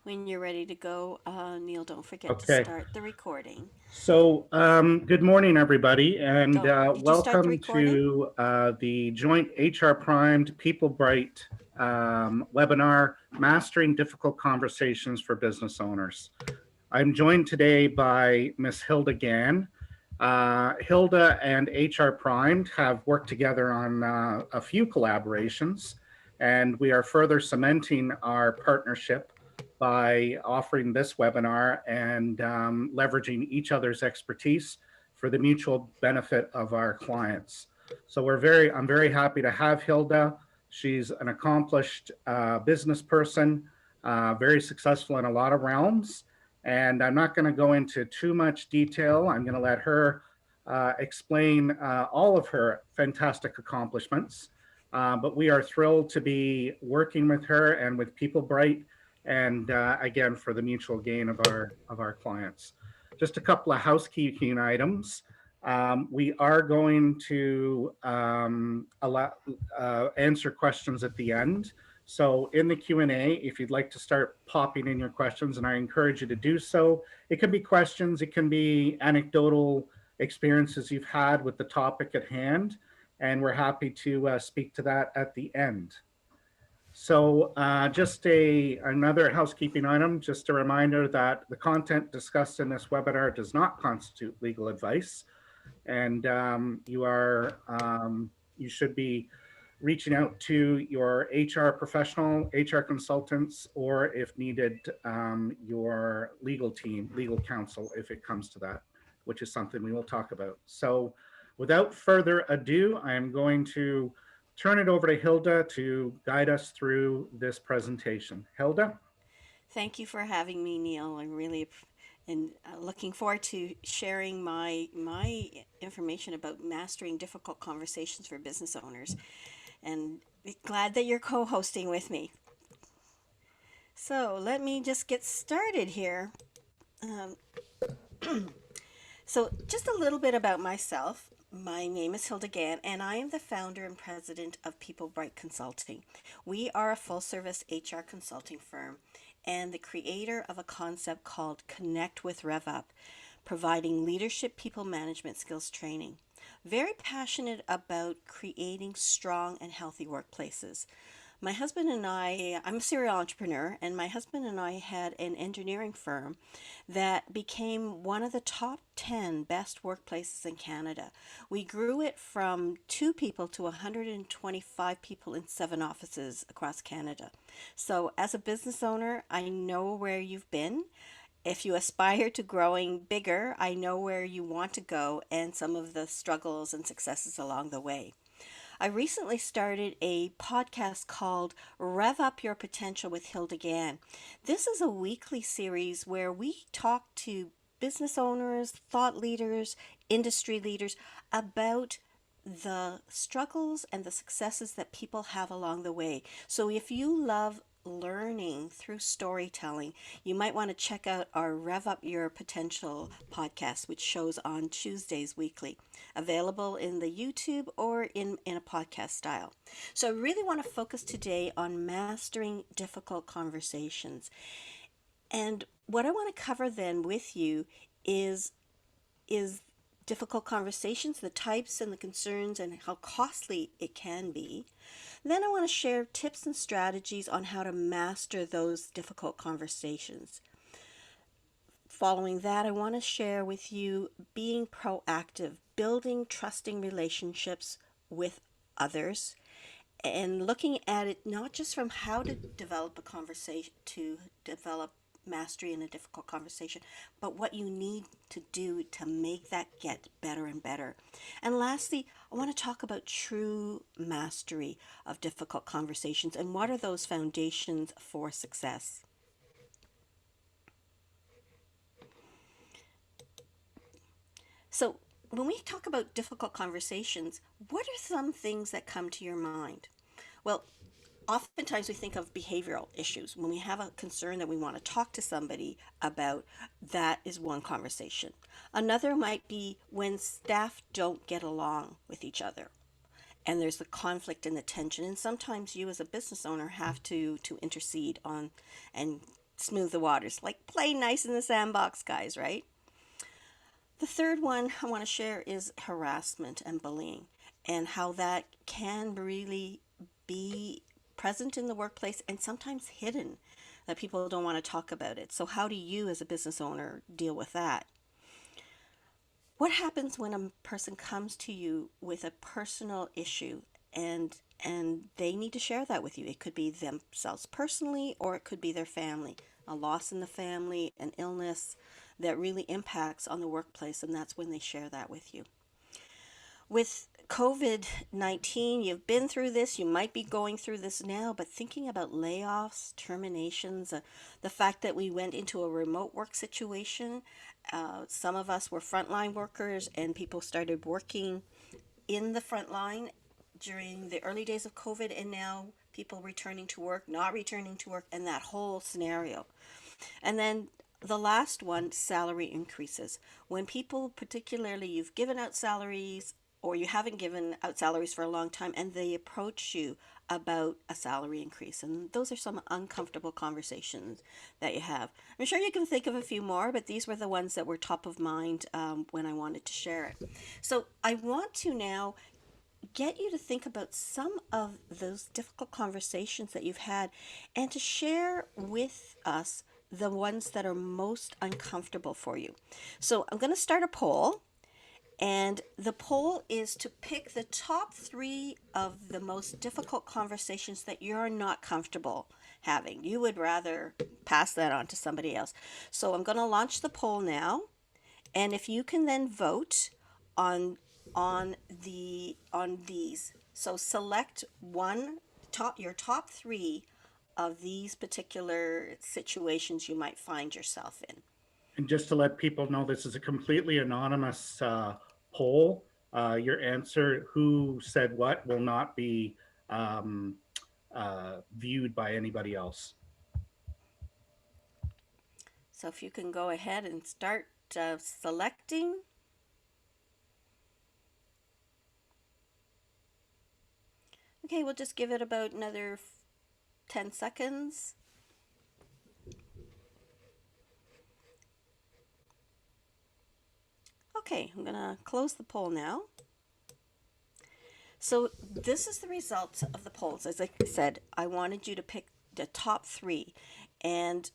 When you're ready to go, Neil, don't forget to Okay. start the recording. Good morning, everybody, and Oh, did you start the welcome recording? to the joint HR Primed People Bright webinar, Mastering Difficult Conversations for Business Owners. I'm joined today by Miss Hilda Gann. Hilda and HR Primed have worked together on a few collaborations, and we are further cementing our partnership by offering this webinar and leveraging each other's expertise for the mutual benefit of our clients. I'm very happy to have Hilda. She's an accomplished business person, very successful in a lot of realms. And I'm not going to go into too much detail. I'm going to let her explain all of her fantastic accomplishments. But we are thrilled to be working with her and with People Bright, and again for the mutual gain of our clients. Just a couple of housekeeping items. We are going to answer questions at the end. So in the Q&A, if you'd like to start popping in your questions, and I encourage you to do so, it can be questions, it can be anecdotal experiences you've had with the topic at hand, and we're happy to speak to that at the end. Another housekeeping item, just a reminder that the content discussed in this webinar does not constitute legal advice, and you should be reaching out to your HR professional, HR consultants, or if needed, your legal team, legal counsel, if it comes to that, which is something we will talk about. So without further ado, I am going to turn it over to Hilda to guide us through this presentation. Hilda? Thank you for having me, Neil. I really and looking forward to sharing my information about mastering difficult conversations for business owners, and glad that you're co-hosting with me. So let me just get started here. Um, just a little bit about myself. My name is Hilda Gann, and I am the founder and president of People Bright Consulting. We are a full service HR consulting firm and the creator of a concept called Connect with RevUp, providing leadership people management skills training. Very passionate about creating strong and healthy workplaces. My husband and I'm a serial entrepreneur, and my husband and I had an engineering firm that became one of the top 10 best workplaces in Canada. We grew it from 2 people to 125 people in 7 offices across Canada. So, as a business owner, I know where you've been. If you aspire to growing bigger, I know where you want to go and some of the struggles and successes along the way. I recently started a podcast called Rev Up Your Potential with Hilda Gann. This is a weekly series where we talk to business owners, thought leaders, industry leaders about the struggles and the successes that people have along the way. So if you love learning through storytelling, you might want to check out our Rev Up Your Potential podcast, which shows on Tuesdays weekly, available in the YouTube or in a podcast style. So I really want to focus today on mastering difficult conversations. And what I want to cover then with you is is difficult conversations, the types and the concerns, and how costly it can be. Then I want to share tips and strategies on how to master those difficult conversations. Following that, I want to share with you being proactive, building trusting relationships with others, and looking at it not just from how to develop a conversation, to develop mastery in a difficult conversation, but what you need to do to make that get better and better. And lastly, I want to talk about true mastery of difficult conversations and what are those foundations for success. So, when we talk about difficult conversations, what are some things that come to your mind? Well, oftentimes we think of behavioral issues. When we have a concern that we want to talk to somebody about, that is one conversation. Another might be when staff don't get along with each other. and there's the conflict and the tension, and sometimes you as a business owner have to intercede on and smooth the waters, like play nice in the sandbox, guys, right? The third one I want to share is harassment and bullying, and how that can really be present in the workplace and sometimes hidden, that people don't want to talk about it. So how do you as a business owner deal with that? What happens when a person comes to you with a personal issue and they need to share that with you? It could be themselves personally, or it could be their family, a loss in the family, an illness that really impacts on the workplace, and that's when they share that with you. With COVID-19, you've been through this, you might be going through this now, but thinking about layoffs, terminations, the fact that we went into a remote work situation, some of us were frontline workers and people started working in the front line during the early days of COVID, and now people returning to work, not returning to work, and that whole scenario. And then the last one, salary increases. When people, particularly you've given out salaries or you haven't given out salaries for a long time, and they approach you about a salary increase. And those are some uncomfortable conversations that you have. I'm sure you can think of a few more, but these were the ones that were top of mind when I wanted to share it. So I want to now get you to think about some of those difficult conversations that you've had and to share with us the ones that are most uncomfortable for you. So I'm going to start a poll, and the poll is to pick the top three of the most difficult conversations that you're not comfortable having. You would rather pass that on to somebody else. So I'm going to launch the poll now. And if you can then vote on on these. So select one, your top three of these particular situations you might find yourself in. And just to let people know, this is a completely anonymous poll. Your answer, who said what, will not be um, viewed by anybody else. So if you can go ahead and start selecting. Okay, we'll just give it about another 10 seconds. Okay, I'm gonna close the poll now. So this is the results of the polls. As I said, I wanted you to pick the top three, and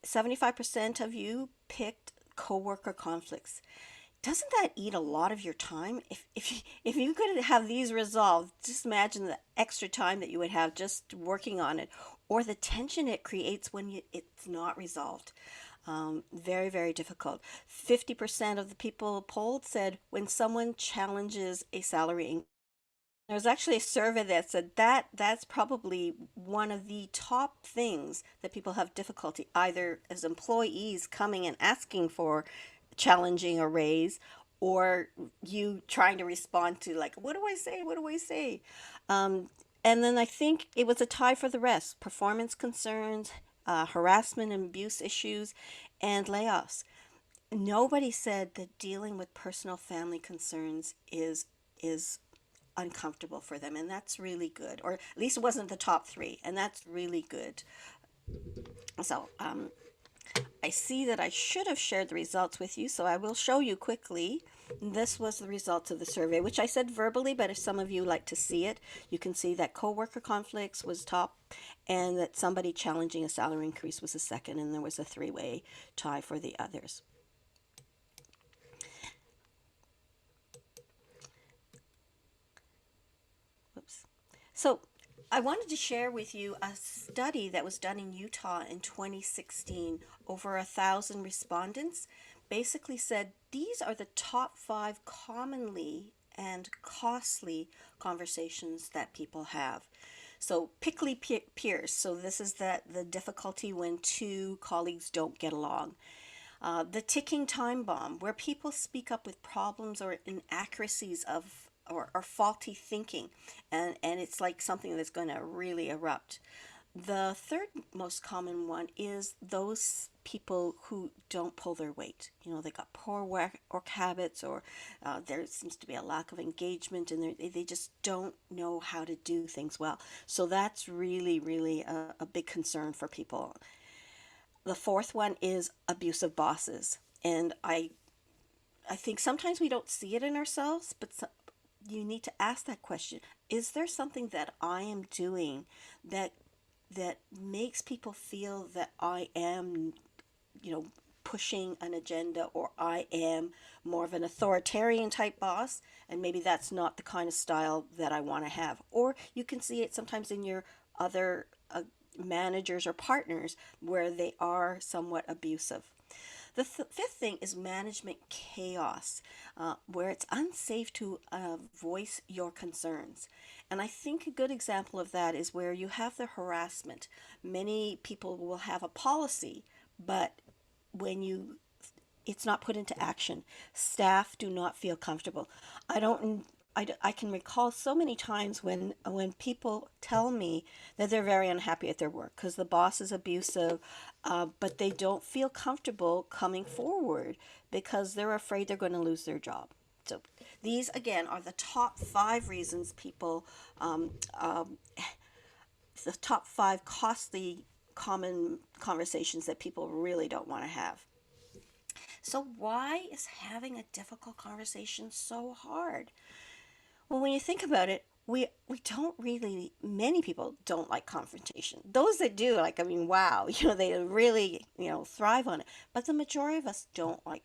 75% of you picked coworker conflicts. Doesn't that eat a lot of your time? If you could have these resolved, just imagine the extra time that you would have just working on it, or the tension it creates when it's not resolved. Very, very difficult. 50% of the people polled said when someone challenges a salary increase. There was actually a survey that said that that's probably one of the top things that people have difficulty, either as employees coming and asking for challenging a raise, or you trying to respond to, like, what do I say? What do I say? And then I think it was a tie for the rest: performance concerns, harassment and abuse issues, and layoffs. Nobody said that dealing with personal family concerns is uncomfortable for them, and that's really good. Or at least it wasn't the top three, and that's really good. So I see that I should have shared the results with you, so I will show you quickly. This was the results of the survey, which I said verbally, but if some of you like to see it, you can see that coworker conflicts was top, and that somebody challenging a salary increase was the second, and there was a three-way tie for the others. Whoops. So I wanted to share with you a study that was done in Utah in 2016. Over 1,000 respondents basically said these are the top five commonly and costly conversations that people have. So prickly peers. So this is the difficulty when two colleagues don't get along. The ticking time bomb, where people speak up with problems or inaccuracies of or faulty thinking, and it's like something that's going to really erupt. The third most common one is those people who don't pull their weight. You know, they got poor work habits, or there seems to be a lack of engagement, and they just don't know how to do things well. So that's really, really a big concern for people. The fourth one is abusive bosses. And I think sometimes we don't see it in ourselves, but you need to ask that question. Is there something that I am doing that makes people feel that I am, you know, pushing an agenda, or I am more of an authoritarian type boss, and maybe that's not the kind of style that I want to have. Or you can see it sometimes in your other managers or partners where they are somewhat abusive. The fifth thing is management chaos, where it's unsafe to voice your concerns. And I think a good example of that is where you have the harassment. Many people will have a policy, but when it's not put into action, staff do not feel comfortable. I don't. I can recall so many times when people tell me that they're very unhappy at their work because the boss is abusive, but they don't feel comfortable coming forward because they're afraid they're going to lose their job. So these again are the top five reasons people, um, um, the top five costly common conversations that people really don't want to have. So, why is having a difficult conversation so hard? Well, when you think about it, we don't really, many people don't like confrontation. Those that do, like, I mean, wow, they really, thrive on it. But the majority of us don't like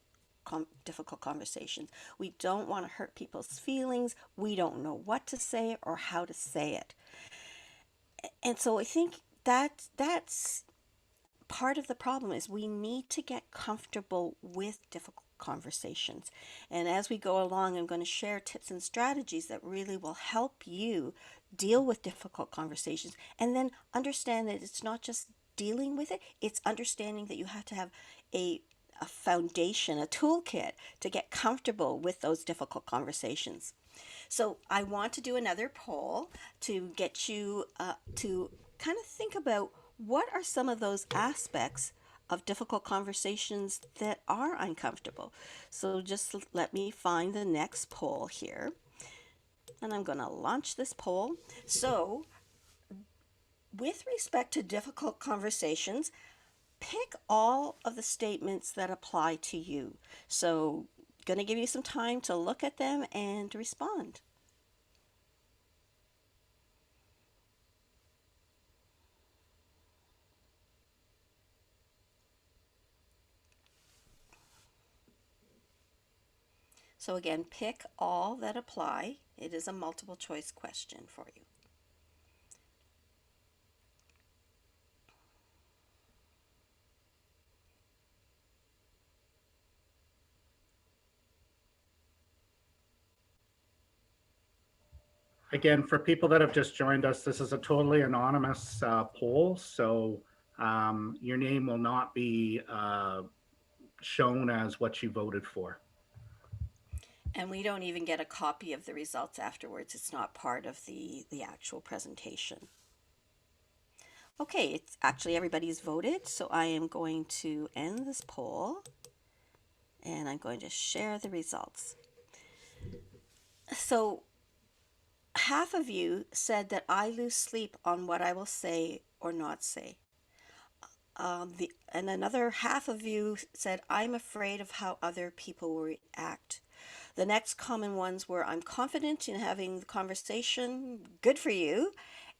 difficult conversations. We don't want to hurt people's feelings. We don't know what to say or how to say it. And so I think that's part of the problem is we need to get comfortable with difficult conversations. And as we go along, I'm going to share tips and strategies that really will help you deal with difficult conversations, and then understand that it's not just dealing with it, it's understanding that you have to have a foundation, a toolkit to get comfortable with those difficult conversations. So I want to do another poll to get you to kind of think about what are some of those aspects of difficult conversations that are uncomfortable. So just let me find the next poll here. And I'm going to launch this poll. So, with respect to difficult conversations, pick all of the statements that apply to you. So, going to give you some time to look at them and respond. So again, pick all that apply. It is a multiple choice question for you. Again, for people that have just joined us, this is a totally anonymous poll, so your name will not be shown as what you voted for. And we don't even get a copy of the results afterwards. It's not part of the actual presentation. Okay, it's actually everybody's voted, so I am going to end this poll and I'm going to share the results. So half of you said that I lose sleep on what I will say or not say. And another half of you said, I'm afraid of how other people will react. The next common ones were, I'm confident in having the conversation, good for you.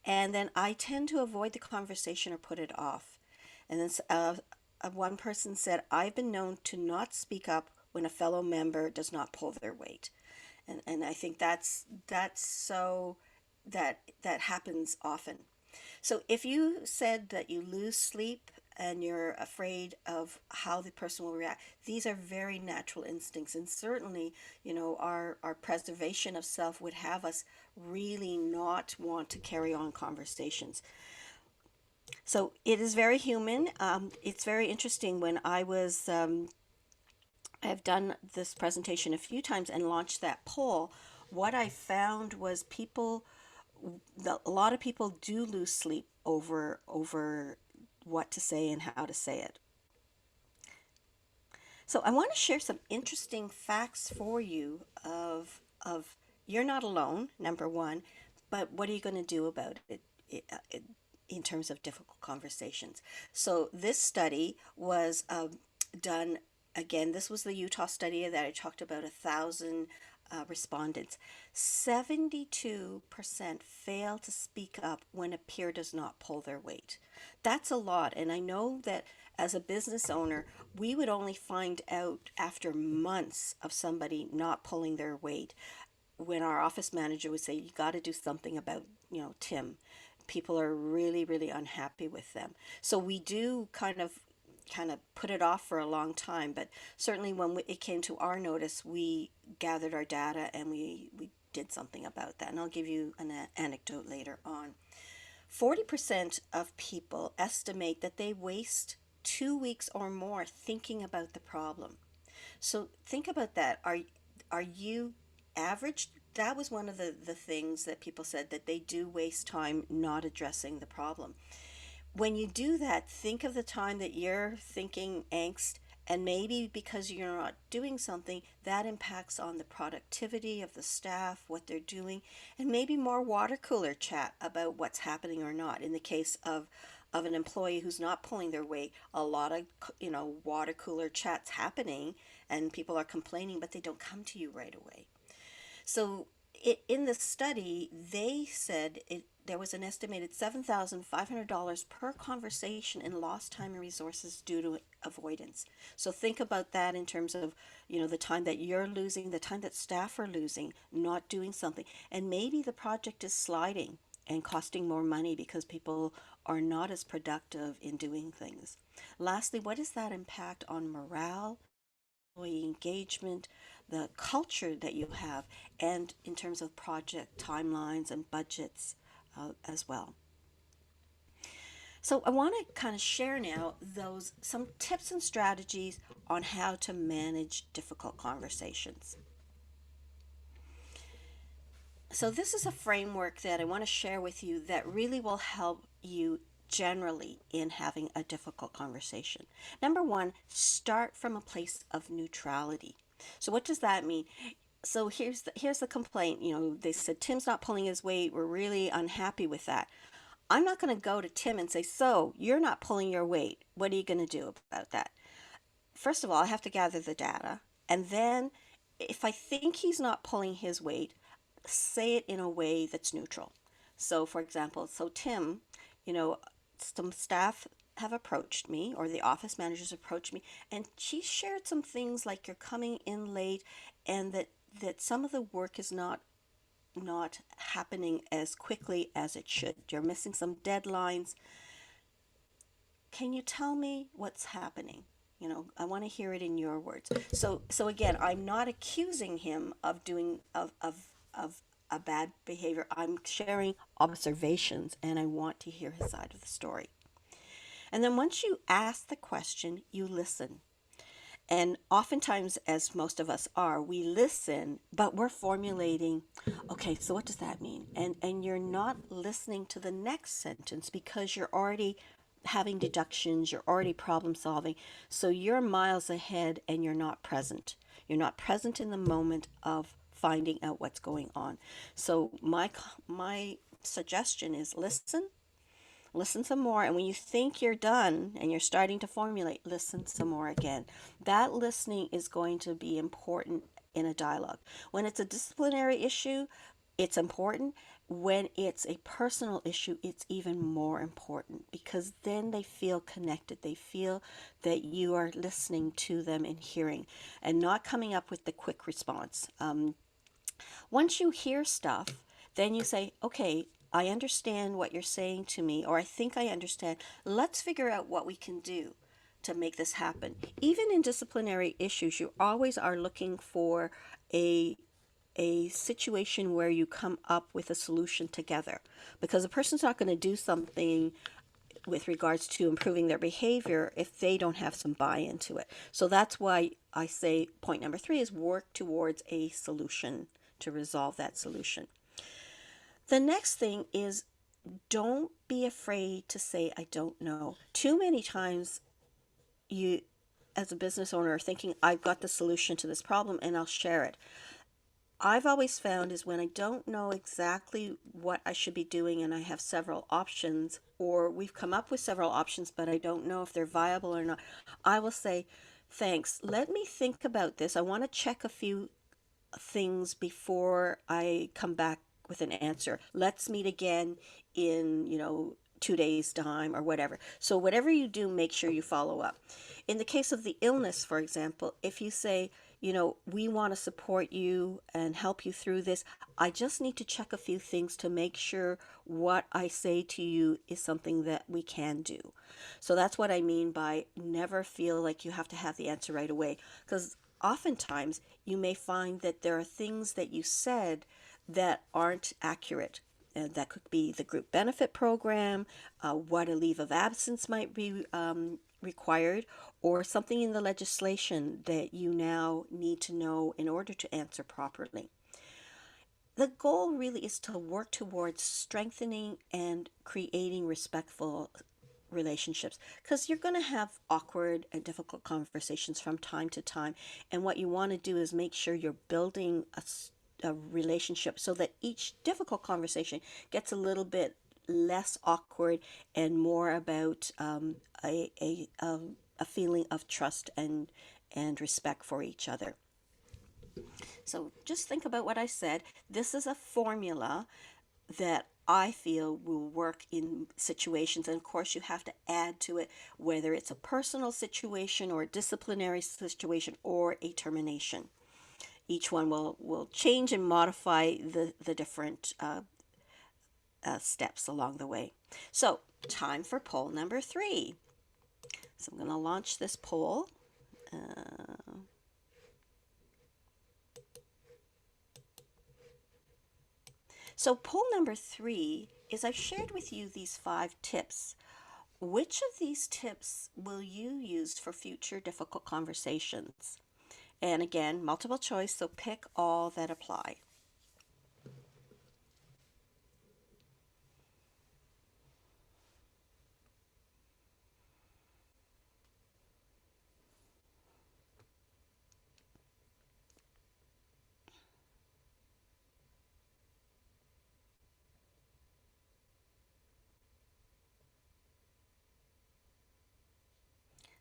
And then I tend to avoid the conversation or put it off. And then one person said, I've been known to not speak up when a fellow member does not pull their weight. And I think that's so that happens often. So if you said that you lose sleep and you're afraid of how the person will react, these are very natural instincts. And certainly, our preservation of self would have us really not want to carry on conversations. So it is very human. It's very interesting. I've done this presentation a few times and launched that poll. What I found was people a lot of people do lose sleep over what to say and how to say it. So I want to share some interesting facts for you of you're not alone, number one, but what are you going to do about it in terms of difficult conversations? So this study was done again. This was the Utah study that I talked about, 1,000 respondents. 72% fail to speak up when a peer does not pull their weight. That's a lot. And I know that as a business owner, we would only find out after months of somebody not pulling their weight when our office manager would say, you got to do something about, Tim. People are really, really unhappy with them. So we do kind of put it off for a long time, but certainly when it came to our notice, we gathered our data and we did something about that. And I'll give you an anecdote later on. 40% of people estimate that they waste 2 weeks or more thinking about the problem. So think about that. Are you average? That was one of the things that people said, that they do waste time not addressing the problem. When you do that, think of the time that you're thinking angst, and maybe because you're not doing something, that impacts on the productivity of the staff, what they're doing, and maybe more water cooler chat about what's happening or not. In the case of an employee who's not pulling their weight, a lot of water cooler chats happening, and people are complaining, but they don't come to you right away. So in the study, they said there was an estimated $7,500 per conversation in lost time and resources due to avoidance. So think about that in terms of, the time that you're losing, the time that staff are losing, not doing something. And maybe the project is sliding and costing more money because people are not as productive in doing things. Lastly, what is that impact on morale, employee engagement, the culture that you have, and in terms of project timelines and budgets as well. So I want to kind of share now those some tips and strategies on how to manage difficult conversations. So this is a framework that I want to share with you that really will help you generally in having a difficult conversation. Number one, start from a place of neutrality. So what does that mean? So here's the complaint. They said Tim's not pulling his weight. We're really unhappy with that. I'm not going to go to Tim and say, so you're not pulling your weight. What are you going to do about that? First of all, I have to gather the data. And then if I think he's not pulling his weight, say it in a way that's neutral. So, for example, Tim, you know, some staff have approached me, or the office managers approached me, and she shared some things like you're coming in late, and that some of the work is not happening as quickly as it should. You're missing some deadlines. Can you tell me what's happening? I want to hear it in your words. So again, I'm not accusing him of doing of a bad behavior. I'm sharing observations, and I want to hear his side of the story. And then once you ask the question, you listen. And oftentimes, as most of us are, we listen, but we're formulating, okay, so what does that mean? And you're not listening to the next sentence because you're already having deductions, you're already problem solving. So you're miles ahead and you're not present. You're not present in the moment of finding out what's going on. So my suggestion is listen some more, and when you think you're done and you're starting to formulate, listen some more again. That listening is going to be important in a dialogue. When it's a disciplinary issue, it's important. When it's a personal issue, it's even more important, because then they feel connected. They feel that you are listening to them and hearing, and not coming up with the quick response. Once you hear stuff, then you say, okay, I understand what you're saying to me, or I think I understand. Let's figure out what we can do to make this happen. Even in disciplinary issues, you always are looking for a situation where you come up with a solution together, because a person's not going to do something with regards to improving their behavior if they don't have some buy-in to it. So that's why I say point number 3 is work towards a solution to resolve that solution. The next thing is, don't be afraid to say I don't know. Too many times you, as a business owner, are thinking I've got the solution to this problem and I'll share it. I've always found is when I don't know exactly what I should be doing and I have several options, or we've come up with several options, but I don't know if they're viable or not, I will say, thanks. Let me think about this. I want to check a few things before I come back with an answer. Let's meet again in, 2 days' time or whatever. So, whatever you do, make sure you follow up. In the case of the illness, for example, if you say, we want to support you and help you through this, I just need to check a few things to make sure what I say to you is something that we can do. So that's what I mean by never feel like you have to have the answer right away. Because oftentimes you may find that there are things that you said that aren't accurate. And that could be the group benefit program, what a leave of absence might be required, or something in the legislation that you now need to know in order to answer properly. The goal really is to work towards strengthening and creating respectful relationships, because you're going to have awkward and difficult conversations from time to time, and what you want to do is make sure you're building a relationship so that each difficult conversation gets a little bit less awkward and more about a feeling of trust and respect for each other. So just think about what I said. This is a formula that I feel will work in situations. And of course, you have to add to it whether it's a personal situation or a disciplinary situation or a termination. Each one will change and modify the different steps along the way. So, time for poll number 3. So, I'm going to launch this poll. Uh, so, poll number 3 is I've shared with you these 5 tips. Which of these tips will you use for future difficult conversations? And again, multiple choice, so pick all that apply.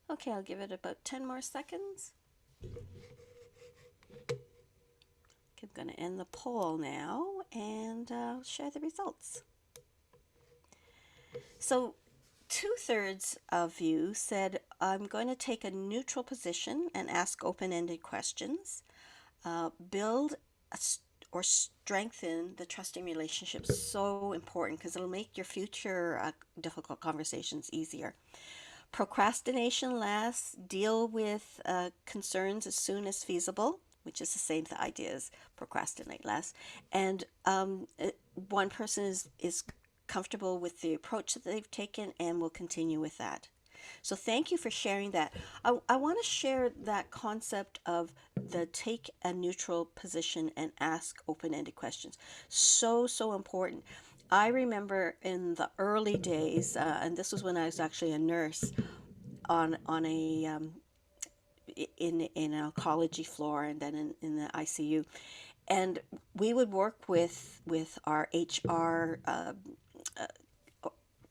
Okay, I'll give it about 10 more seconds. I'm going to end the poll now and share the results. So, 2/3 of you said, I'm going to take a neutral position and ask open ended questions, build a, or strengthen the trusting relationships. So important because it'll make your future difficult conversations easier. Procrastination last, deal with concerns as soon as feasible, which is the same idea as procrastinate less. And one person is comfortable with the approach that they've taken and will continue with that. So thank you for sharing that. I want to share that concept of the take a neutral position and ask open-ended questions. So, so important. I remember in the early days, and this was when I was actually a nurse on a in an oncology floor and then in the ICU, and we would work with our HR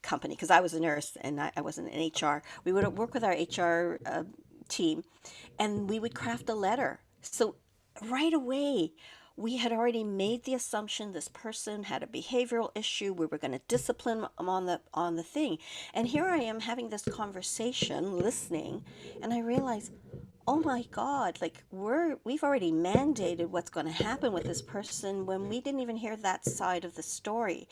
company, because I was a nurse and I wasn't in HR. We would work with our HR team, and we would craft a letter. So right away, we had already made the assumption this person had a behavioral issue. We were going to discipline them on the thing. And here I am having this conversation, listening, and I realize, oh my God, like we've already mandated what's going to happen with this person when we didn't even hear that side of the story.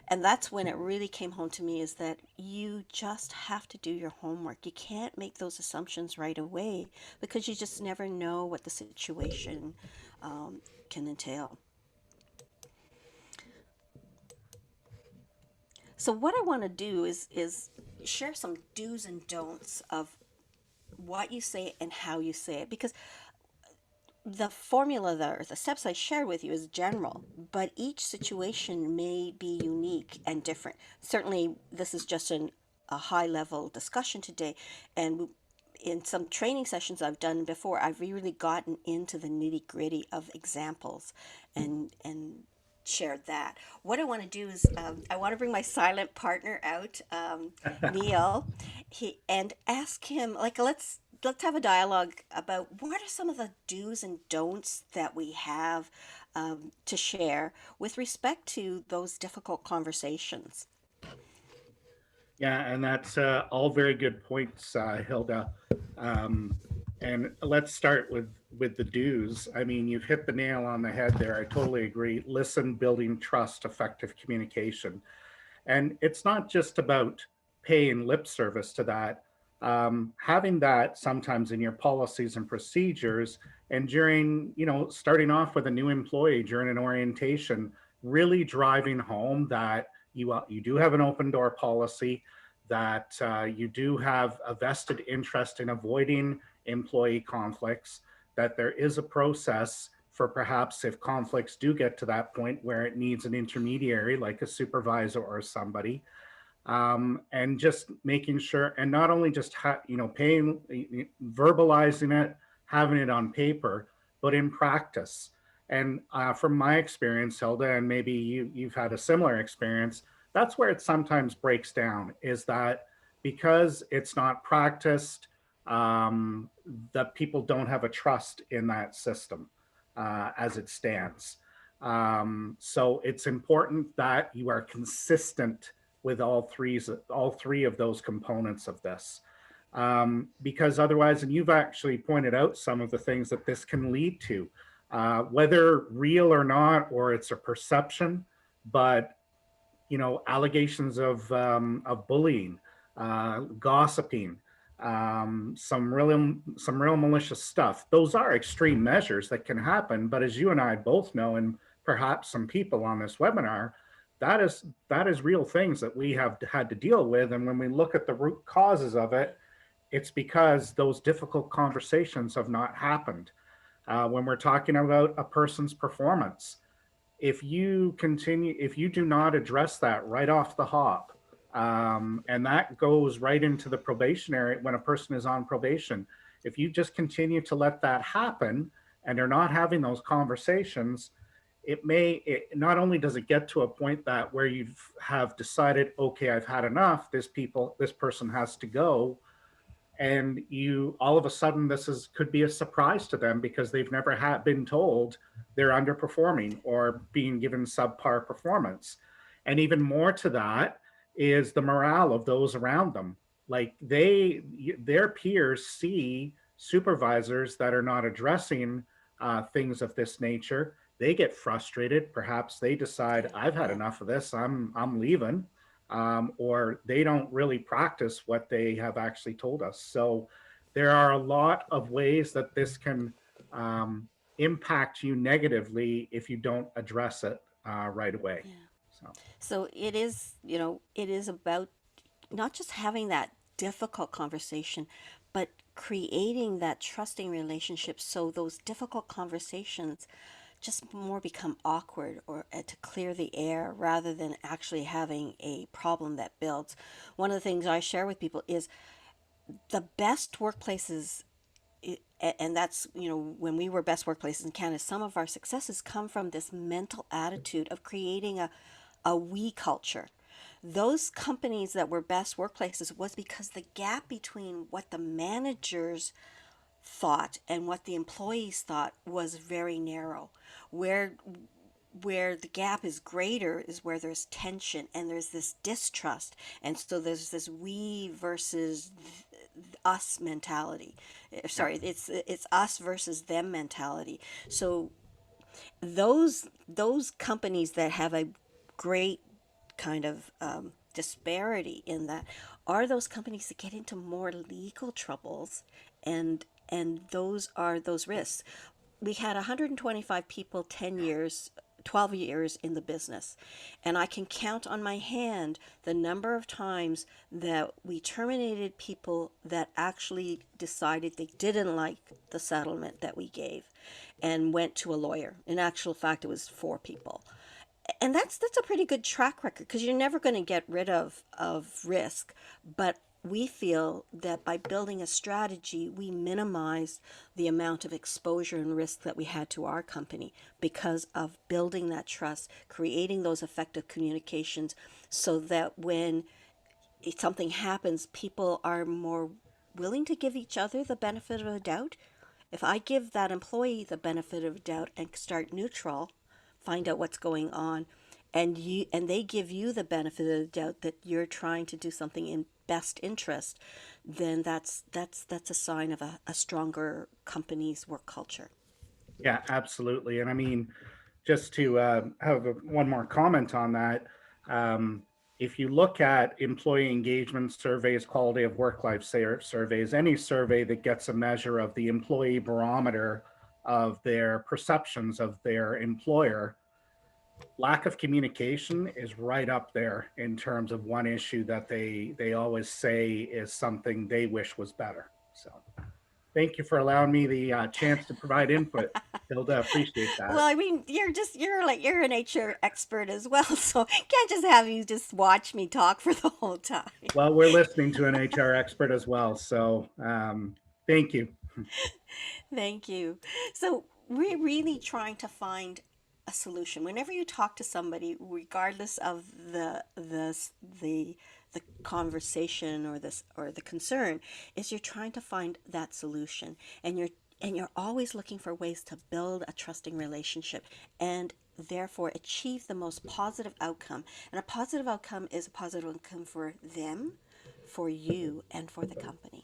And that's when it really came home to me, is that you just have to do your homework. You can't make those assumptions right away because you just never know what the situation can entail. So what I want to do is share some do's and don'ts of what you say and how you say it, because the formula there, the steps I shared with you is general, but each situation may be unique and different. Certainly, this is just a high level discussion today. And in some training sessions I've done before, I've really gotten into the nitty gritty of examples and shared that. What I want to do is I want to bring my silent partner out, Neil, and ask him, like, let's have a dialogue about what are some of the do's and don'ts that we have to share with respect to those difficult conversations. Yeah, and that's all very good points, Hilda. Um, and let's start with the do's. I mean, you've hit the nail on the head there. I totally agree. Listen, building trust, effective communication. And it's not just about paying lip service to that. Having that sometimes in your policies and procedures, and during, starting off with a new employee during an orientation, really driving home that you do have an open door policy, that you do have a vested interest in avoiding employee conflicts, that there is a process for perhaps if conflicts do get to that point where it needs an intermediary like a supervisor or somebody, and just making sure, and not only just paying, verbalizing it, having it on paper, but in practice. And from my experience, Hilda, and maybe you've had a similar experience, that's where it sometimes breaks down, is that because it's not practiced, that people don't have a trust in that system as it stands. So it's important that you are consistent with all three of those components of this, because otherwise, and you've actually pointed out some of the things that this can lead to, whether real or not, or it's a perception, but allegations of bullying, gossiping, some real malicious stuff. Those are extreme measures that can happen. But as you and I both know, and perhaps some people on this webinar, that is real things that we have had to deal with. And when we look at the root causes of it, it's because those difficult conversations have not happened. When we're talking about a person's performance, if you do not address that right off the hop, and that goes right into the probationary when a person is on probation, if you just continue to let that happen and are not having those conversations, not only does it get to a point that where you have decided, okay, I've had enough, this person has to go, and you all of a sudden this is could be a surprise to them because they've never been told they're underperforming or being given subpar performance. And even more to that is the morale of those around them. Like their peers see supervisors that are not addressing things of this nature. They get frustrated. Perhaps they decide, I've had Yeah. enough of this, I'm leaving. Or they don't really practice what they have actually told us. So there are a lot of ways that this can um, impact you negatively if you don't address it right away. Yeah. So So it is, it is about not just having that difficult conversation, but creating that trusting relationship so those difficult conversations just more become awkward or to clear the air rather than actually having a problem that builds. One of the things I share with people is the best workplaces, and that's, when we were best workplaces in Canada, some of our successes come from this mental attitude of creating a we culture. Those companies that were best workplaces was because the gap between what the managers thought and what the employees thought was very narrow. Where the gap is greater is where there's tension and there's this distrust, and so there's this we versus us mentality. yeah, Sorry, it's us versus them mentality. So those companies that have a great kind of disparity in that are those companies that get into more legal troubles, and those are those risks. We had 125 people 10 years 12 years in the business, and I can count on my hand the number of times that we terminated people that actually decided they didn't like the settlement that we gave and went to a lawyer. In actual fact, it was 4 people. And that's a pretty good track record because you're never going to get rid of risk, but we feel that by building a strategy, we minimize the amount of exposure and risk that we had to our company because of building that trust, creating those effective communications so that when something happens, people are more willing to give each other the benefit of a doubt. If I give that employee the benefit of a doubt and start neutral, find out what's going on, and they give you the benefit of the doubt that you're trying to do something in best interest, then that's a sign of a stronger company's work culture. Yeah, absolutely. And I mean, just to have one more comment on that, um, if you look at employee engagement surveys, quality of work life surveys, any survey that gets a measure of the employee barometer of their perceptions of their employer, lack of communication is right up there in terms of one issue that they always say is something they wish was better. So thank you for allowing me the chance to provide input. Hilda, appreciate Well, that. I mean, you're an HR expert as well, so can't just have you just watch me talk for the whole time. Well, we're listening to an HR expert as well. So thank you. Thank you. So we're really trying to find a solution. Whenever you talk to somebody, regardless of the the conversation or this or the concern, is you're trying to find that solution, and you're always looking for ways to build a trusting relationship and therefore achieve the most positive outcome. And a positive outcome is a positive outcome for them, for you, and for the company.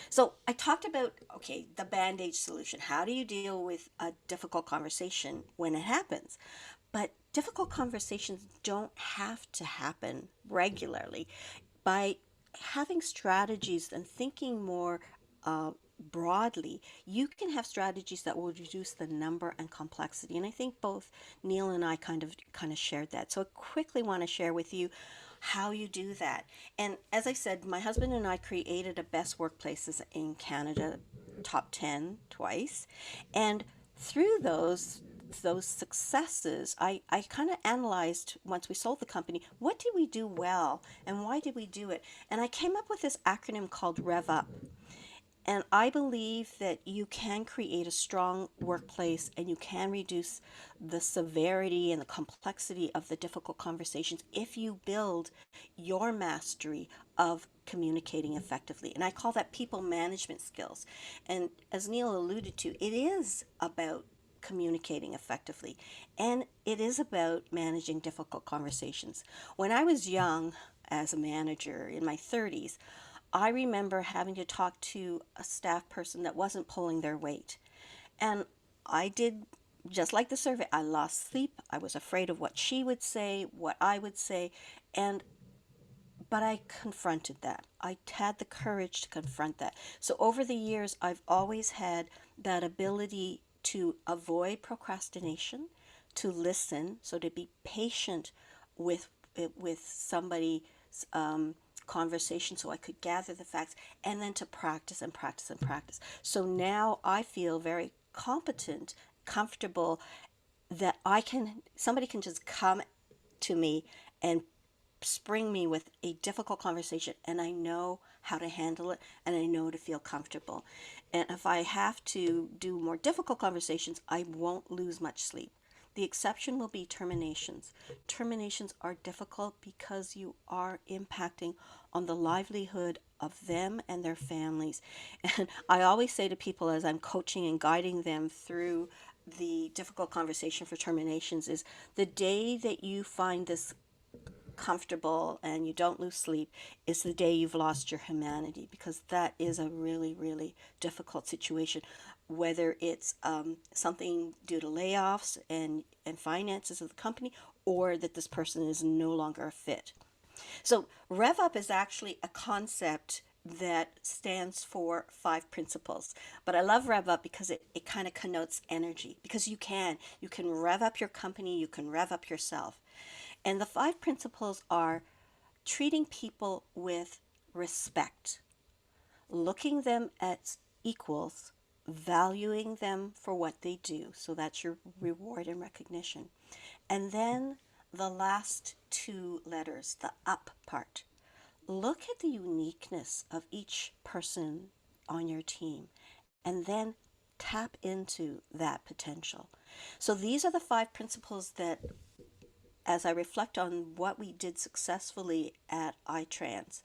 So I talked about, okay, the band-aid solution. How do you deal with a difficult conversation when it happens? But difficult conversations don't have to happen regularly. By having strategies and thinking more uh, broadly, you can have strategies that will reduce the number and complexity. And I think both Neil and I kind of shared that. So I quickly want to share with you how you do that. And as I said, my husband and I created a best workplaces in Canada top 10 twice. And through those successes, I kind of analyzed once we sold the company, what did we do well and why did we do it? And I came up with this acronym called RevUp. And I believe that you can create a strong workplace and you can reduce the severity and the complexity of the difficult conversations if you build your mastery of communicating effectively. And I call that people management skills. And as Neil alluded to, it is about communicating effectively and it is about managing difficult conversations. When I was young as a manager in my 30s, I remember having to talk to a staff person that wasn't pulling their weight. And I did just like the survey. I lost sleep. I was afraid of what she would say, what I would say. And but I confronted that. I had the courage to confront that. So over the years, I've always had that ability to avoid procrastination, to listen, so to be patient with somebody's conversation, so I could gather the facts, and then to practice and practice and practice. So now I feel very competent, comfortable that somebody can just come to me and spring me with a difficult conversation and I know how to handle it and I know to feel comfortable. And if I have to do more difficult conversations, I won't lose much sleep. The exception will be terminations. Terminations are difficult because you are impacting on the livelihood of them and their families. And I always say to people as I'm coaching and guiding them through the difficult conversation for terminations is the day that you find this comfortable and you don't lose sleep is the day you've lost your humanity because that is a really, really difficult situation. Whether it's something due to layoffs and finances of the company or that this person is no longer a fit. So, RevUp is actually a concept that stands for 5 principles. But I love rev up because it kind of connotes energy, because you can rev up your company, you can rev up yourself. And the 5 principles are treating people with respect, looking them as equals, valuing them for what they do. So that's your reward and recognition. And then the last 2 letters, the up part. Look at the uniqueness of each person on your team and then tap into that potential. So these are the 5 principles that, as I reflect on what we did successfully at iTrans,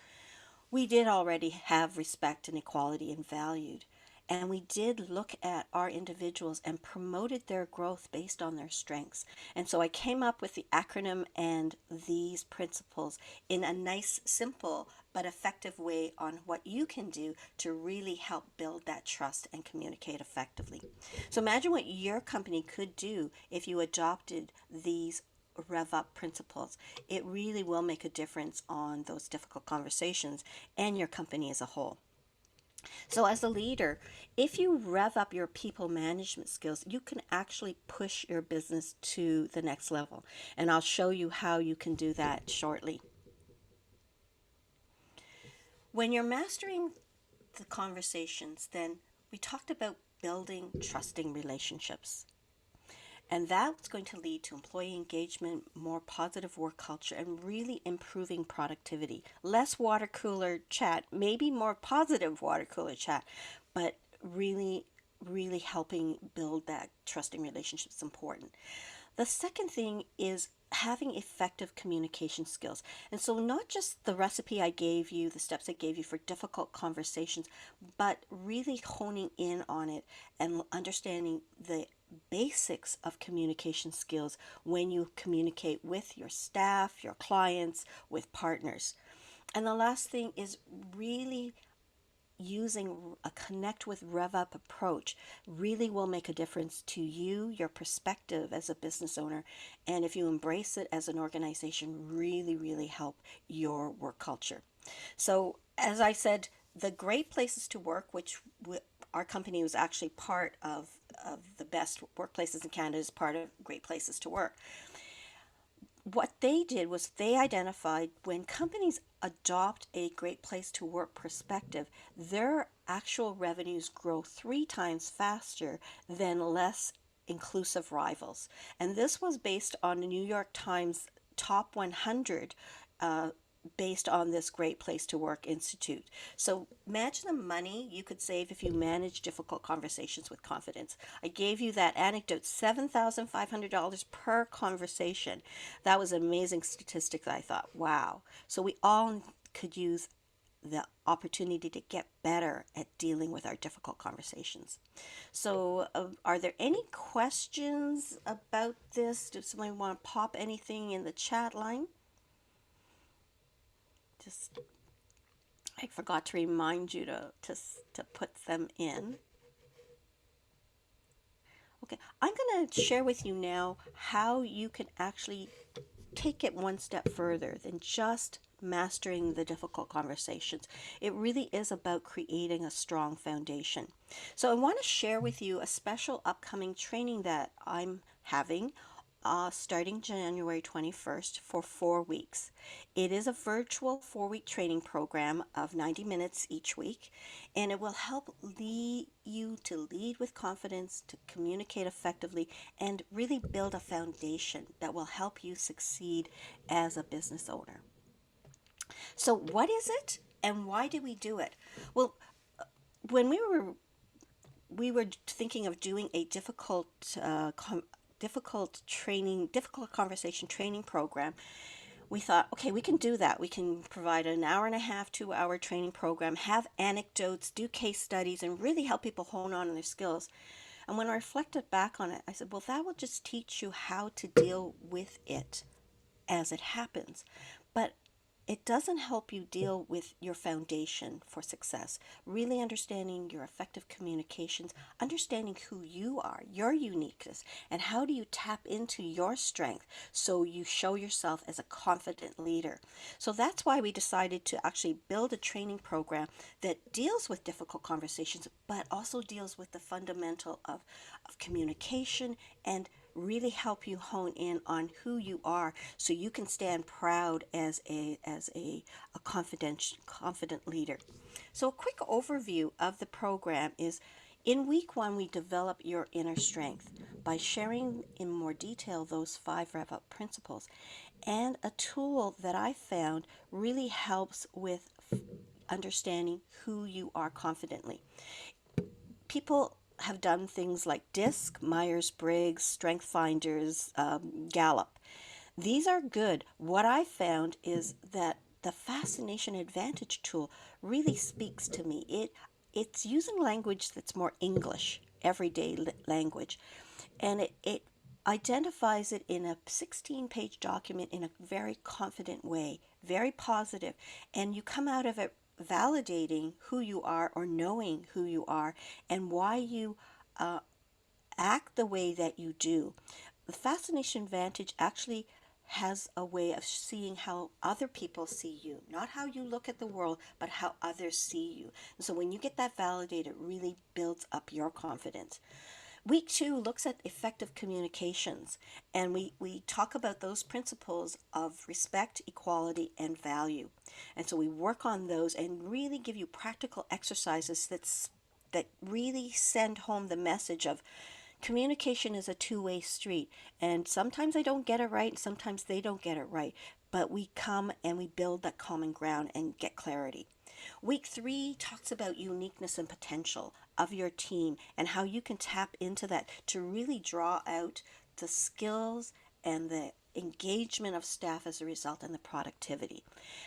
we did already have respect and equality and valued. And we did look at our individuals and promoted their growth based on their strengths. And so I came up with the acronym and these principles in a nice, simple, but effective way on what you can do to really help build that trust and communicate effectively. So imagine what your company could do if you adopted these rev up principles. It really will make a difference on those difficult conversations and your company as a whole. So, as a leader, if you rev up your people management skills, you can actually push your business to the next level. And I'll show you how you can do that shortly. When you're mastering the conversations, then we talked about building trusting relationships. And that's going to lead to employee engagement, more positive work culture, and really improving productivity. Less water cooler chat, maybe more positive water cooler chat, but really, really helping build that trusting relationship is important. The second thing is having effective communication skills. And so, not just the recipe I gave you, the steps I gave you for difficult conversations, but really honing in on it and understanding the basics of communication skills when you communicate with your staff, your clients, with partners. And the last thing is really using a connect with rev up approach really will make a difference to you, your perspective as a business owner, and if you embrace it as an organization, really, really help your work culture. So as I said, the great places to work, which our company was actually part of the best workplaces in Canada, is part of Great Places to Work. What they did was they identified when companies adopt a great place to work perspective, their actual revenues grow 3 times faster than less inclusive rivals. And this was based on the New York Times top 100 based on this Great Place to Work Institute. So imagine the money you could save if you manage difficult conversations with confidence. I gave you that anecdote, $7,500 per conversation. That was an amazing statistic that I thought, wow. So we all could use the opportunity to get better at dealing with our difficult conversations. So, are there any questions about this? Does somebody want to pop anything in the chat line? Just I forgot to remind you to put them in. Okay, I'm going to share with you now how you can actually take it one step further than just mastering the difficult conversations. It really is about creating a strong foundation. So I want to share with you a special upcoming training that I'm having starting January 21st for 4 weeks. It is a virtual 4 week training program of 90 minutes each week, and it will help lead you to lead with confidence, to communicate effectively, and really build a foundation that will help you succeed as a business owner. So, what is it and why did we do it? Well, when we were thinking of doing a difficult conversation training program, we thought, okay, we can do that. We can provide an hour and a half, 2 hour training program, have anecdotes, do case studies, and really help people hone on their skills. And when I reflected back on it, I said, well, that will just teach you how to deal with it as it happens. But it doesn't help you deal with your foundation for success, really understanding your effective communications, understanding who you are, your uniqueness, and how do you tap into your strength so you show yourself as a confident leader. So that's why we decided to actually build a training program that deals with difficult conversations, but also deals with the fundamental of communication and really help you hone in on who you are so you can stand proud as a confident leader. So a quick overview of the program is in week 1 we develop your inner strength by sharing in more detail those 5 rev up principles, and a tool that I found really helps with understanding who you are confidently. People have done things like DISC, Myers Briggs, Strength Finders, Gallup. These are good. What I found is that the Fascination Advantage tool really speaks to me. It's using language that's more English, everyday language, and it identifies it in a 16-page document in a very confident way, very positive, and you come out of it validating who you are or knowing who you are and why you uh, act the way that you do. The Fascination Vantage actually has a way of seeing how other people see you, not how you look at the world, but how others see you. And so when you get that validated, it really builds up your confidence. Week 2 looks at effective communications, and we talk about those principles of respect, equality, and value. And so we work on those and really give you practical exercises that really send home the message of communication is a two-way street. And sometimes I don't get it right, and sometimes they don't get it right. But we come and we build that common ground and get clarity. Week 3 talks about uniqueness and potential of your team and how you can tap into that to really draw out the skills and the engagement of staff as a result and the productivity.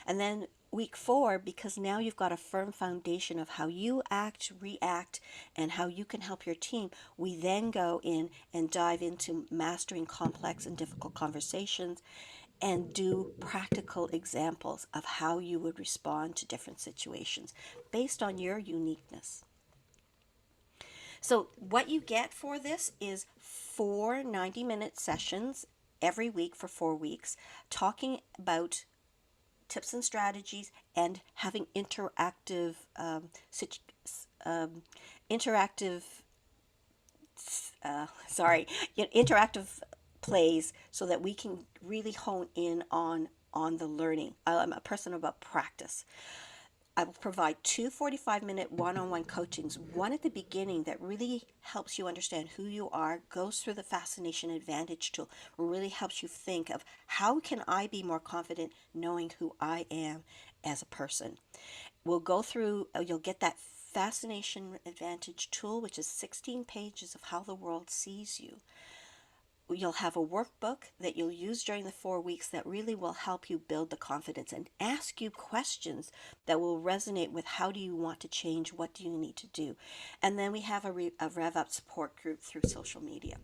And then week 4, because now you've got a firm foundation of how you act, react, and how you can help your team, we then go in and dive into mastering complex and difficult conversations and do practical examples of how you would respond to different situations based on your uniqueness. So, what you get for this is 4 90-minute sessions every week for 4 weeks, talking about tips and strategies and having um, interactive sorry, interactive plays so that we can really hone in on the learning. I'm a person about practice. I will provide 2 45-minute one-on-one coachings, one at the beginning that really helps you understand who you are, goes through the Fascination Advantage tool, really helps you think of how can I be more confident knowing who I am as a person. We'll go through, you'll get that Fascination Advantage tool, which is 16 pages of how the world sees you. You'll have a workbook that you'll use during the 4 weeks that really will help you build the confidence and ask you questions that will resonate with how do you want to change, what do you need to do. And then we have a RevUp support group through social media.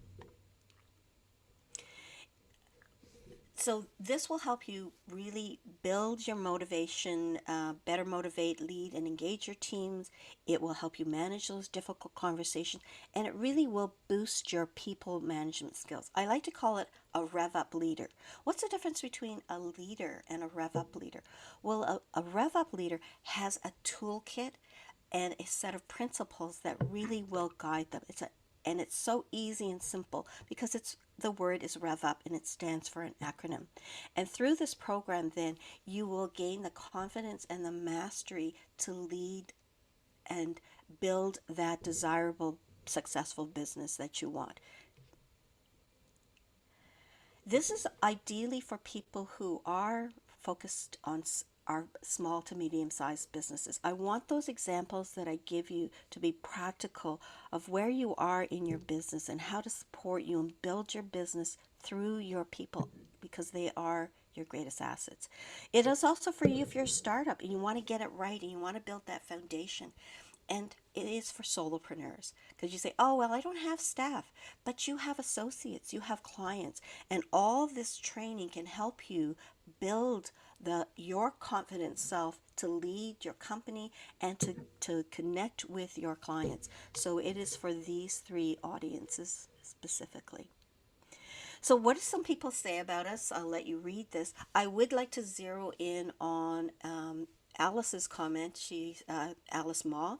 So this will help you really build your motivation, better motivate, lead, and engage your teams. It will help you manage those difficult conversations, and it really will boost your people management skills. I like to call it a rev up leader. What's the difference between a leader and a rev up leader? Well, a rev up leader has a toolkit and a set of principles that really will guide them. It's so easy and simple because it's the word is rev up and it stands for an acronym. And through this program then you will gain the confidence and the mastery to lead and build that desirable successful business that you want. This is ideally for people who are focused on our small to medium sized businesses. I want those examples that I give you to be practical of where you are in your business and how to support you and build your business through your people because they are your greatest assets. It is also for you if you're a startup and you want to get it right and you want to build that foundation. And it is for solopreneurs, because you say, oh, well, I don't have staff, but you have associates, you have clients, and all this training can help you build your confident self to lead your company and to connect with your clients. So it is for these three audiences specifically. So, what do some people say about us? I'll let you read this. I would like to zero in on Alice's comment. Alice Ma.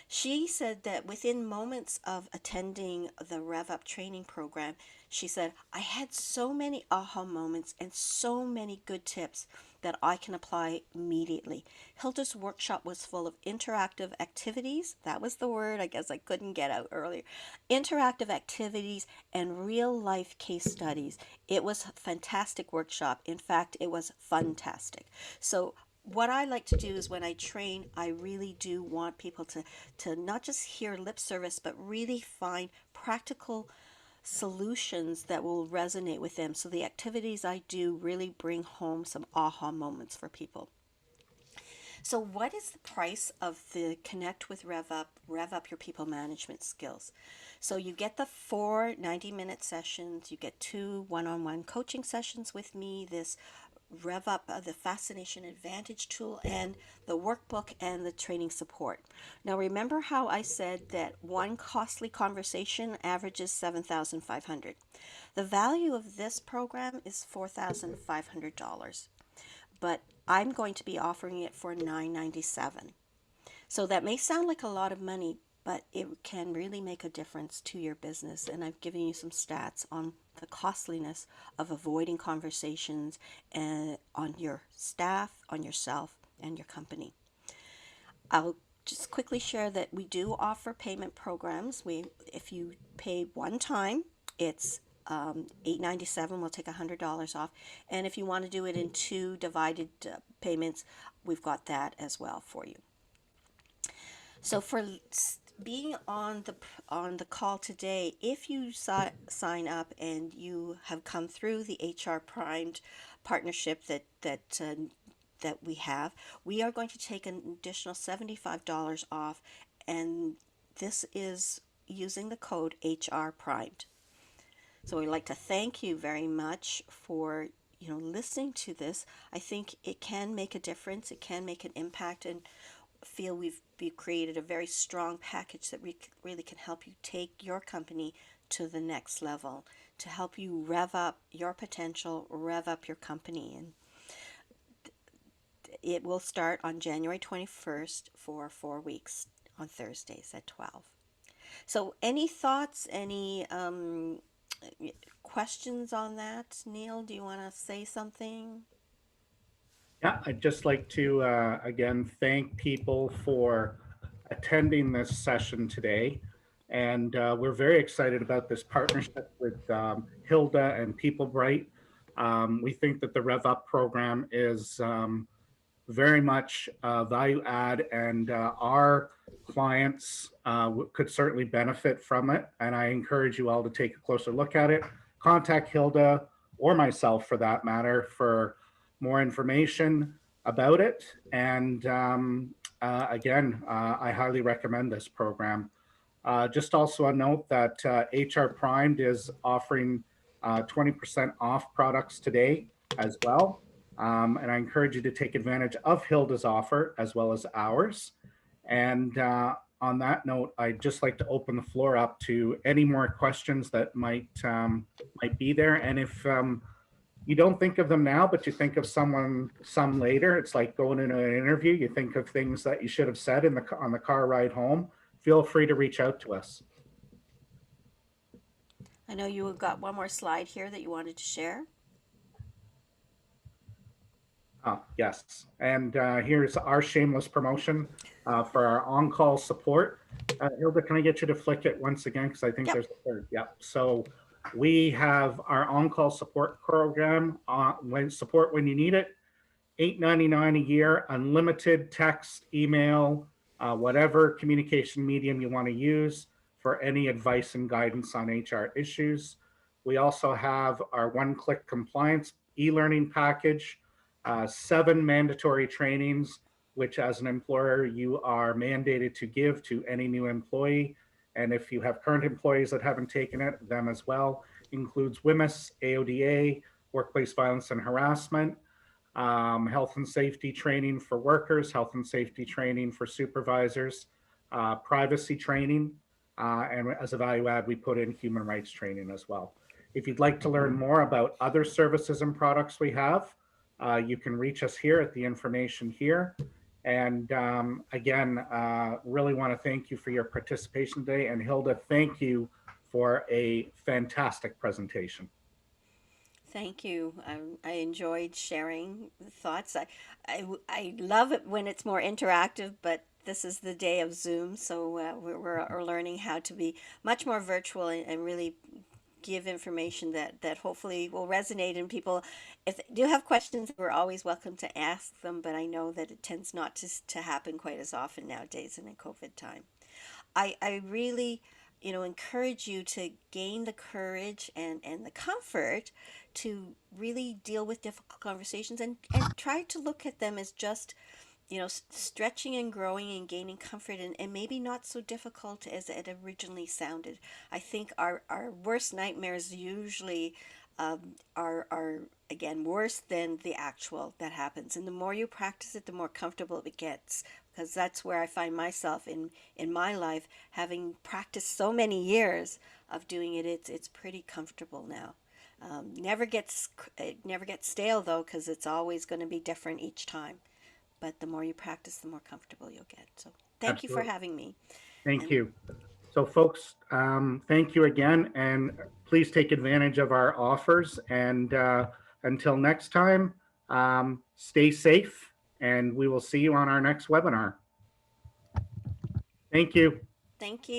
She said that within moments of attending the RevUp training program, she said, I had so many aha moments and so many good tips that I can apply immediately. Hilda's workshop was full of interactive activities. That was the word I guess I couldn't get out earlier. Interactive activities and real life case studies. It was a fantastic workshop. In fact, it was fantastic. So what I like to do is when I train, I really do want people to not just hear lip service, but really find practical solutions that will resonate with them. So the activities I do really bring home some aha moments for people. So, what is the price of the Connect with RevUp, Rev Up Your People Management Skills? So, you get the 4 90-minute sessions, you get 2 1-on-1 coaching sessions with me, this Rev Up the Fascination Advantage tool, and the workbook and the training support. Now, remember how I said that one costly conversation averages 7,500. The value of this program is $4,500, but I'm going to be offering it for $997. So that may sound like a lot of money, but it can really make a difference to your business. And I've given you some stats on the costliness of avoiding conversations on your staff, on yourself, and your company. I'll just quickly share that we do offer payment programs. If you pay one time, it's $897. We'll take $100 off, and if you want to do it in two divided payments, we've got that as well for you. So for being on the call today, if you sign up and you have come through the HR Primed partnership that we have, we are going to take an additional $75 off, and this is using the code HR Primed. So we'd like to thank you very much for listening to this. I think it can make a difference. It can make an impact, and feel we've created a very strong package that really can help you take your company to the next level, to help you rev up your potential, rev up your company. And it will start on January 21st for 4 weeks on Thursdays at 12. So, any thoughts, any questions on that? Neil, do you want to say something? Yeah, I'd just like to again thank people for attending this session today. And we're very excited about this partnership with Hilda and People Bright. We think that the RevUp program is very much value add, and our clients could certainly benefit from it. And I encourage you all to take a closer look at it. Contact Hilda or myself, for that matter, for more information about it. And again, I highly recommend this program. Just also a note that HR Primed is offering 20% off products today as well. And I encourage you to take advantage of Hilda's offer as well as ours. And on that note, I'd just like to open the floor up to any more questions that might be there. And if you don't think of them now, but you think of some later, it's like going into an interview. You think of things that you should have said on the car ride home. Feel free to reach out to us. I know you have got one more slide here that you wanted to share. Yes. And here's our shameless promotion for our on-call support. Hilda, can I get you to flick it once again? Because I think Yep. there's a third. Yep. So we have our on-call support program, support when you need it, $8.99 a year, unlimited text, email, whatever communication medium you want to use for any advice and guidance on HR issues. We also have our one-click compliance e-learning package, 7 mandatory trainings, which as an employer, you are mandated to give to any new employee. And if you have current employees that haven't taken it, them as well. Includes WMIS, AODA, workplace violence and harassment, health and safety training for workers, health and safety training for supervisors, privacy training, and as a value add, we put in human rights training as well. If you'd like to learn more about other services and products we have, you can reach us here at the information here. And again, really want to thank you for your participation today. And Hilda, thank you for a fantastic presentation. Thank you. I enjoyed sharing thoughts. I love it when it's more interactive, but this is the day of Zoom, so we're learning how to be much more virtual and really give information that hopefully will resonate in people. If they do have questions, we're always welcome to ask them, but I know that it tends not to happen quite as often nowadays in a COVID time. I really, encourage you to gain the courage and the comfort to really deal with difficult conversations and try to look at them as just, stretching and growing and gaining comfort and maybe not so difficult as it originally sounded. I think our worst nightmares usually are again worse than the actual that happens. And the more you practice it, the more comfortable it gets. Because that's where I find myself in my life, having practiced so many years of doing it. It's pretty comfortable now. It never gets stale though, because it's always going to be different each time. But the more you practice, the more comfortable you'll get. So thank you for Absolutely. having me. Thank And you. So, folks, thank you again, and please take advantage of our offers. And until next time, stay safe, and we will see you on our next webinar. Thank you. thank you.